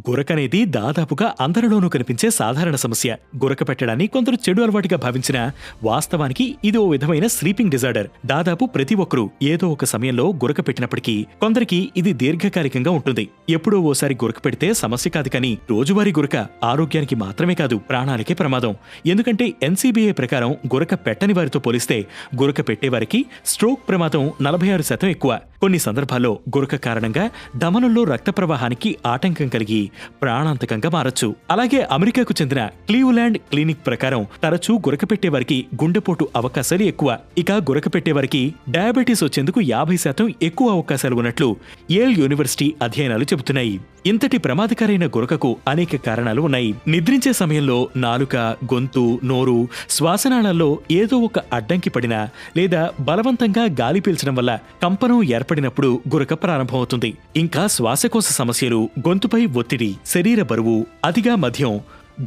గురకనేది దాదాపుగా అందరిలోనూ కనిపించే సాధారణ సమస్య. గురక పెట్టడాన్ని కొందరు చెడు అలవాటుగా భావించినా వాస్తవానికి ఇది ఓ విధమైన స్లీపింగ్ డిజార్డర్. దాదాపు ప్రతి ఒక్కరూ ఏదో ఒక సమయంలో గురక పెట్టినప్పటికీ కొందరికి ఇది దీర్ఘకాలికంగా ఉంటుంది. ఎప్పుడో ఓసారి గురక పెడితే సమస్య కాదు, కానీ రోజువారీ గురక ఆరోగ్యానికి మాత్రమే కాదు, ప్రాణాలకే ప్రమాదం. ఎందుకంటే NCBA ప్రకారం గురక పెట్టని వారితో పోలిస్తే గురక పెట్టేవారికి స్ట్రోక్ ప్రమాదం 46% ఎక్కువ. కొన్ని సందర్భాల్లో గురక కారణంగా దమనంలో రక్త ప్రవాహానికి ఆటంకం కలిగి ప్రాణాంతకంగా మారచ్చు. అలాగే అమెరికాకు చెందిన క్లీవ్లాండ్ క్లినిక్ ప్రకారం తరచూ గురక పెట్టేవారికి గుండెపోటు అవకాశాలు ఎక్కువ. ఇక గురక పెట్టేవారికి డయాబెటీస్ వచ్చేందుకు 50% ఎక్కువ అవకాశాలు ఉన్నట్లు యేల్ యూనివర్సిటీ అధ్యయనాలు చెబుతున్నాయి. ఇంతటి ప్రమాదకరైన గురకకు అనేక కారణాలు ఉన్నాయి. నిద్రించే సమయంలో నాలుక, గొంతు, నోరు, శ్వాసనాళాల్లో ఏదో ఒక అడ్డంకి పడినా లేదా బలవంతంగా గాలి పీల్చడం వల్ల కంపనం ఏర్పడినప్పుడు గురక ప్రారంభమవుతుంది. ఇంకా శ్వాసకోశ సమస్యలు, గొంతుపై ఒత్తిడి, శరీర బరువు, అతిగా మద్యం,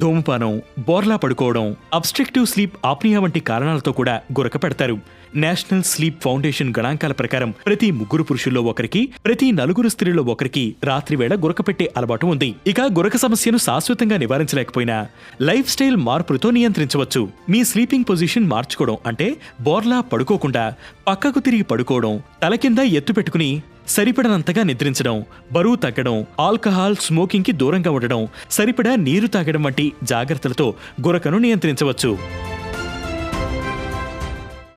ధూమపానం, బోర్లా పడుకోవడం, అబ్స్ట్రక్టివ్ స్లీప్ ఆప్నియా వంటి కారణాలతో కూడా గురక పెడతారు. నేషనల్ స్లీప్ ఫౌండేషన్ గణాంకాల ప్రకారం ప్రతి 3 పురుషుల్లో ఒకరికి, ప్రతి 4 స్త్రీల్లో ఒకరికి రాత్రివేళ గురక పెట్టే అలవాటు ఉంది. ఇక గురక సమస్యను శాశ్వతంగా నివారించలేకపోయినా లైఫ్ స్టైల్ మార్పులతో నియంత్రించవచ్చు. మీ స్లీపింగ్ పొజిషన్ మార్చుకోవడం అంటే బోర్లా పడుకోకుండా పక్కకు తిరిగి పడుకోవడం, తల కింద ఎత్తు పెట్టుకుని సరిపడనంతగా నిద్రించడం, బరువు తగ్గడం, ఆల్కహాల్, స్మోకింగ్ కి దూరంగా ఉండడం, సరిపడా నీరు తాగడం వంటి జాగ్రత్తలతో గురకను నియంత్రించవచ్చు.